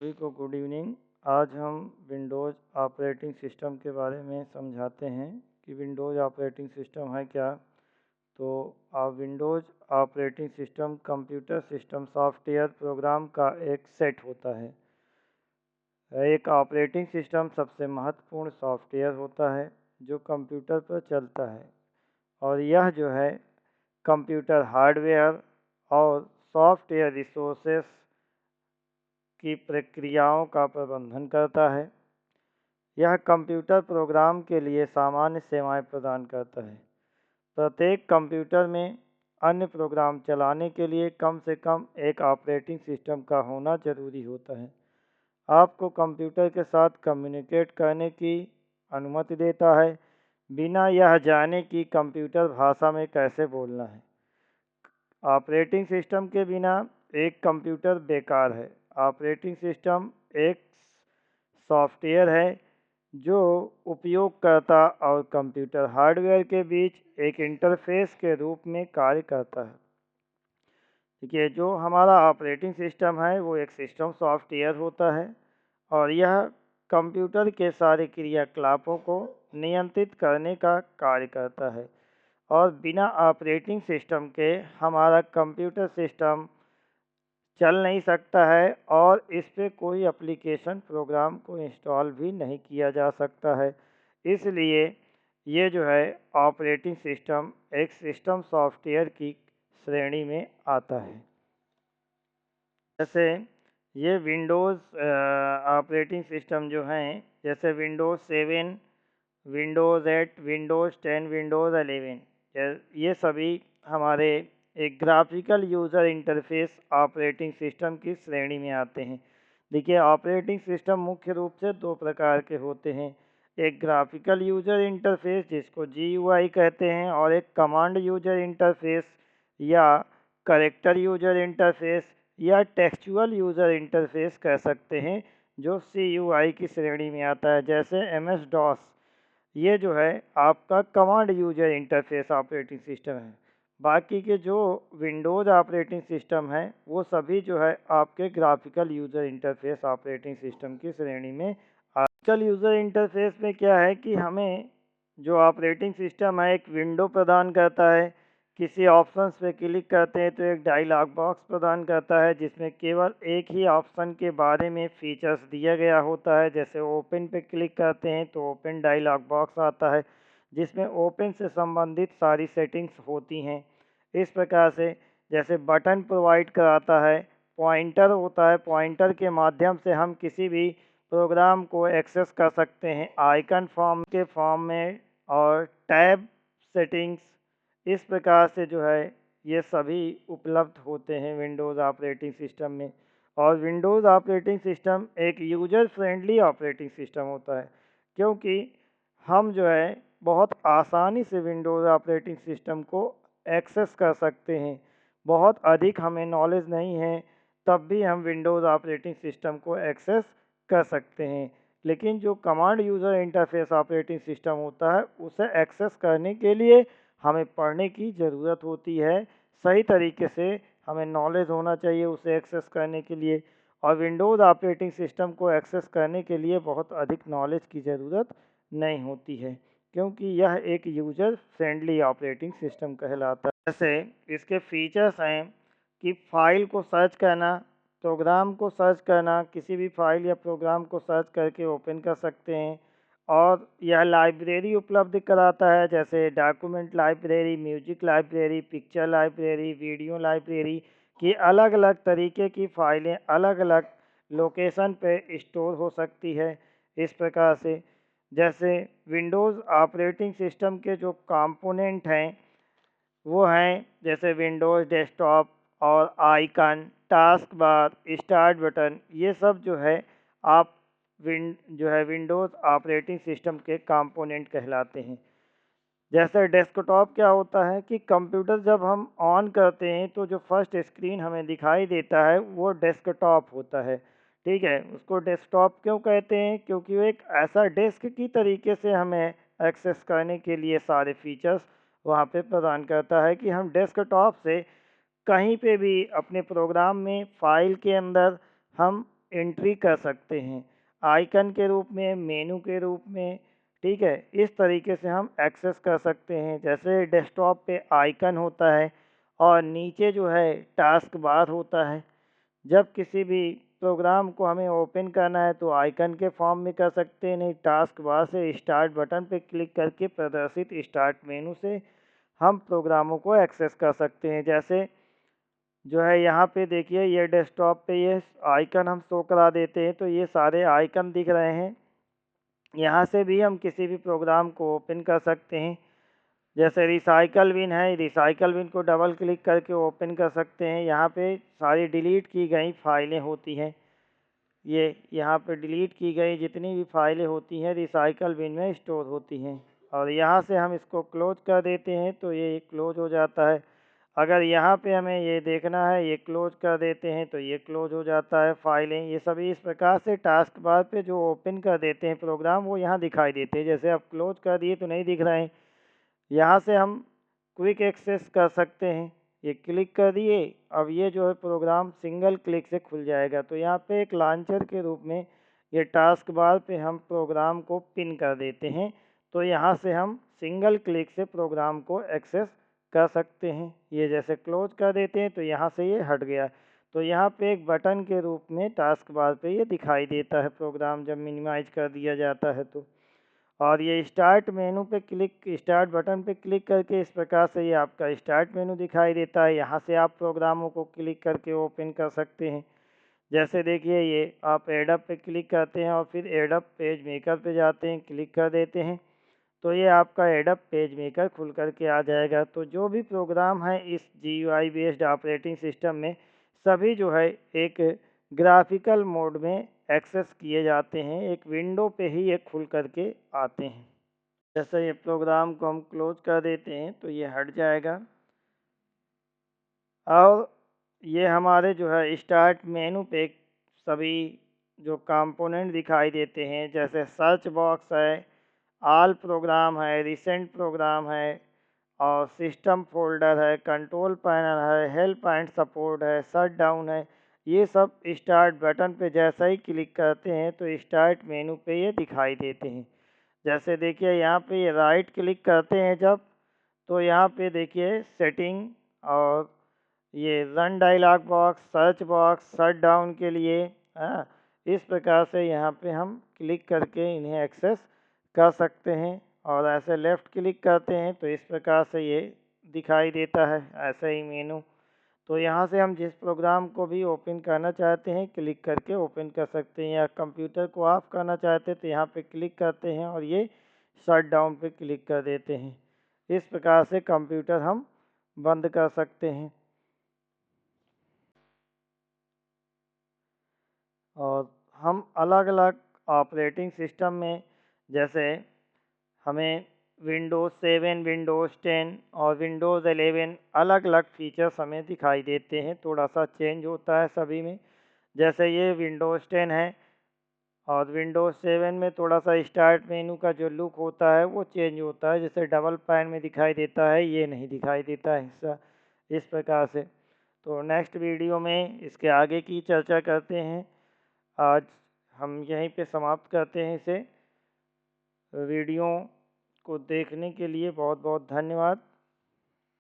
सभी को good evening. आज हम विंडोज़ ऑपरेटिंग सिस्टम के बारे में समझाते हैं कि विंडोज़ ऑपरेटिंग सिस्टम है क्या। तो Windows operating system computer system software program का एक सेट होता है। एक ऑपरेटिंग सिस्टम सबसे महत्वपूर्ण सॉफ्टवेयर होता है जो कंप्यूटर पर चलता है, और यह जो है कंप्यूटर हार्डवेयर और सॉफ्टवेयर रिसोर्सेस की प्रक्रियाओं का प्रबंधन करता है। यह कंप्यूटर प्रोग्राम के लिए सामान्य सेवाएं प्रदान करता है। प्रत्येक कंप्यूटर में अन्य प्रोग्राम चलाने के लिए कम से कम एक ऑपरेटिंग सिस्टम का होना जरूरी होता है। आपको कंप्यूटर के साथ कम्युनिकेट करने की अनुमति देता है, बिना यह जाने कि कंप्यूटर भाषा में कैसे बोलना है। ऑपरेटिंग सिस्टम के बिना एक कंप्यूटर बेकार है। ऑपरेटिंग सिस्टम एक सॉफ्टवेयर है जो उपयोगकर्ता और कंप्यूटर हार्डवेयर के बीच एक इंटरफेस के रूप में कार्य करता है। देखिए, जो हमारा ऑपरेटिंग सिस्टम है वो एक सिस्टम सॉफ्टवेयर होता है, और यह कंप्यूटर के सारे क्रियाकलापों को नियंत्रित करने का कार्य करता है। और बिना ऑपरेटिंग सिस्टम के हमारा कंप्यूटर सिस्टम चल नहीं सकता है, और इस पे कोई एप्लीकेशन प्रोग्राम को इंस्टॉल भी नहीं किया जा सकता है। इसलिए ये जो है ऑपरेटिंग सिस्टम एक सिस्टम सॉफ्टवेयर की श्रेणी में आता है। जैसे ये विंडोज़ ऑपरेटिंग सिस्टम जो हैं, जैसे विंडोज़ 7, विंडोज़ 8, विंडोज़ 10, विंडोज़ 11, ये सभी हमारे एक graphical user interface operating system की श्रेणी में आते हैं। देखिए, ऑपरेटिंग सिस्टम मुख्य रूप से दो प्रकार के होते हैं। एक ग्राफिकल यूज़र इंटरफेस जिसको GUI कहते हैं, और एक कमांड यूज़र इंटरफेस या करेक्टर यूज़र इंटरफेस या टेक्सचुअल यूज़र इंटरफेस कह सकते हैं, जो CUI की श्रेणी में आता है। जैसे MS-DOS, ये जो है आपका command user interface operating system है। बाकी के जो विंडोज़ ऑपरेटिंग सिस्टम है वो सभी जो है आपके graphical user interface operating system की श्रेणी में। ग्राफिकल यूज़र इंटरफेस में क्या है कि हमें जो ऑपरेटिंग सिस्टम है एक विंडो प्रदान करता है। किसी ऑप्शंस पे क्लिक करते हैं तो एक डायलॉग बॉक्स प्रदान करता है जिसमें केवल एक ही ऑप्शन के बारे में फीचर्स दिया गया होता है। जैसे ओपन पे क्लिक करते हैं तो ओपन डायलॉग बॉक्स आता है जिसमें ओपन से संबंधित सारी सेटिंग्स होती हैं। इस प्रकार से जैसे बटन प्रोवाइड कराता है, पॉइंटर होता है, पॉइंटर के माध्यम से हम किसी भी प्रोग्राम को एक्सेस कर सकते हैं आइकन फॉर्म के फॉर्म में, और टैब सेटिंग्स। इस प्रकार से जो है ये सभी उपलब्ध होते हैं विंडोज़ ऑपरेटिंग सिस्टम में। और विंडोज़ ऑपरेटिंग सिस्टम एक यूजर फ्रेंडली ऑपरेटिंग सिस्टम होता है, क्योंकि हम जो है बहुत आसानी से विंडोज़ ऑपरेटिंग सिस्टम को एक्सेस कर सकते हैं। बहुत अधिक हमें नॉलेज नहीं है तब भी हम विंडोज़ ऑपरेटिंग सिस्टम को एक्सेस कर सकते हैं। लेकिन जो command user interface operating system होता है उसे एक्सेस करने के लिए हमें पढ़ने की ज़रूरत होती है। सही तरीके से हमें नॉलेज होना चाहिए उसे एक्सेस करने के लिए, और विंडोज़ ऑपरेटिंग सिस्टम को एक्सेस करने के लिए बहुत अधिक नॉलेज की ज़रूरत नहीं होती है, क्योंकि यह एक यूज़र फ्रेंडली ऑपरेटिंग सिस्टम कहलाता है। जैसे इसके फीचर्स हैं कि फाइल को सर्च करना, प्रोग्राम को सर्च करना, किसी भी फाइल या प्रोग्राम को सर्च करके ओपन कर सकते हैं। और यह लाइब्रेरी उपलब्ध कराता है, जैसे document library, music library, picture library, video library की अलग अलग तरीके की फ़ाइलें अलग अलग लोकेशन पे स्टोर हो सकती है। इस प्रकार से जैसे विंडोज़ ऑपरेटिंग सिस्टम के जो कंपोनेंट हैं वो हैं, जैसे विंडोज़ डेस्कटॉप और icon, task bar, start button, ये सब जो है आप जो है विंडोज़ ऑपरेटिंग सिस्टम के कंपोनेंट कहलाते हैं। जैसे डेस्कटॉप क्या होता है कि कंप्यूटर जब हम ऑन करते हैं तो जो फर्स्ट स्क्रीन हमें दिखाई देता है वो डेस्कटॉप होता है। ठीक है, उसको डेस्कटॉप क्यों कहते हैं? क्योंकि वो एक ऐसा डेस्क की तरीके से हमें एक्सेस करने के लिए सारे फीचर्स वहाँ पे प्रदान करता है कि हम डेस्कटॉप से कहीं पे भी अपने प्रोग्राम में फाइल के अंदर हम एंट्री कर सकते हैं, आइकन के रूप में, मेनू के रूप में। ठीक है, इस तरीके से हम एक्सेस कर सकते हैं। जैसे डेस्कटॉप पे आइकन होता है और नीचे जो है टास्क बार होता है। जब किसी भी प्रोग्राम को हमें ओपन करना है तो आइकन के फॉर्म में कर सकते हैं, नहीं टास्क बार से स्टार्ट बटन पे क्लिक करके प्रदर्शित स्टार्ट मेनू से हम प्रोग्रामों को एक्सेस कर सकते हैं। जैसे जो है यहाँ पे देखिए, ये डेस्कटॉप पे ये आइकन हम शो करा देते हैं तो ये सारे आइकन दिख रहे हैं। यहाँ से भी हम किसी भी प्रोग्राम को ओपन कर सकते हैं। जैसे रिसाइकल बिन है, रिसाइकल बिन को डबल क्लिक करके ओपन कर सकते हैं। यहाँ पे सारी डिलीट की गई फाइलें होती हैं। ये यहाँ पे डिलीट की गई जितनी भी फाइलें होती हैं रिसाइकल बिन में स्टोर होती हैं। और यहाँ से हम इसको क्लोज कर देते हैं तो ये क्लोज हो जाता है। अगर यहाँ पे हमें ये देखना है, ये क्लोज कर देते हैं तो ये क्लोज हो जाता है फाइलें। ये सभी इस प्रकार से टास्क बार पे जो ओपन कर देते हैं प्रोग्राम वो यहाँ दिखाई देते हैं। जैसे अब क्लोज कर दिए तो नहीं दिख रहे हैं। यहाँ से हम क्विक एक्सेस कर सकते हैं। ये क्लिक कर दिए, अब ये जो है प्रोग्राम सिंगल क्लिक से खुल जाएगा। तो यहाँ पे एक लॉन्चर के रूप में ये टास्क बार पे हम प्रोग्राम को पिन कर देते हैं। तो यहाँ से हम सिंगल क्लिक से प्रोग्राम को एक्सेस कर सकते हैं। ये जैसे क्लोज कर देते हैं तो यहाँ से ये हट गया। तो यहाँ पे एक बटन के रूप में टास्क बार पे ये दिखाई देता है प्रोग्राम जब मिनिमाइज कर दिया जाता है तो। और ये स्टार्ट मेनू पे क्लिक, स्टार्ट बटन पे क्लिक करके इस प्रकार से ये आपका स्टार्ट मेनू दिखाई देता है। यहाँ से आप प्रोग्रामों को क्लिक करके ओपन कर सकते हैं। जैसे देखिए, ये आप एडअप पे क्लिक करते हैं और फिर एडअप पेज मेकर पे जाते हैं, क्लिक कर देते हैं तो ये आपका एडअप पेज मेकर खुल करके आ जाएगा। तो जो भी प्रोग्राम है इस GUI बेस्ड ऑपरेटिंग सिस्टम में सभी जो है एक ग्राफिकल मोड में एक्सेस किए जाते हैं, एक विंडो पे ही ये खुल करके आते हैं। जैसे ये प्रोग्राम को हम क्लोज कर देते हैं तो ये हट जाएगा। और ये हमारे जो है स्टार्ट मेनू पे सभी जो कंपोनेंट दिखाई देते हैं, जैसे सर्च बॉक्स है, ऑल प्रोग्राम है, रिसेंट प्रोग्राम है और सिस्टम फोल्डर है, कंट्रोल पैनल है, हेल्प एंड सपोर्ट है, शट डाउन है। ये सब स्टार्ट बटन पे जैसा ही क्लिक करते हैं तो स्टार्ट मेनू पे ये दिखाई देते हैं। जैसे देखिए, यहाँ पे ये राइट क्लिक करते हैं जब, तो यहाँ पे देखिए सेटिंग और ये run dialogue box, search box, shut down के लिए। हाँ, इस प्रकार से यहाँ पे हम क्लिक करके इन्हें एक्सेस कर सकते हैं। और ऐसे लेफ़्ट क्लिक करते हैं तो इस प्रकार से ये दिखाई देता है ऐसे ही मेनू। तो यहाँ से हम जिस प्रोग्राम को भी ओपन करना चाहते हैं क्लिक करके ओपन कर सकते हैं, या कंप्यूटर को ऑफ करना चाहते हैं तो यहाँ पे क्लिक करते हैं और ये शट डाउन पे क्लिक कर देते हैं। इस प्रकार से कंप्यूटर हम बंद कर सकते हैं। और हम अलग अलग ऑपरेटिंग सिस्टम में, जैसे हमें विंडोज़ 7, विंडोज़ 10 और विंडोज़ 11 अलग अलग फीचर्स हमें दिखाई देते हैं, थोड़ा सा चेंज होता है सभी में। जैसे ये विंडोज़ 10 है और विंडोज़ 7 में थोड़ा सा स्टार्ट मेनू का जो लुक होता है वो चेंज होता है। जैसे डबल पैन में दिखाई देता है, ये नहीं दिखाई देता है हिस्सा इस प्रकार से। तो नेक्स्ट वीडियो में इसके आगे की चर्चा करते हैं। आज हम यहीं पे समाप्त करते हैं इसे। वीडियो को देखने के लिए बहुत बहुत धन्यवाद।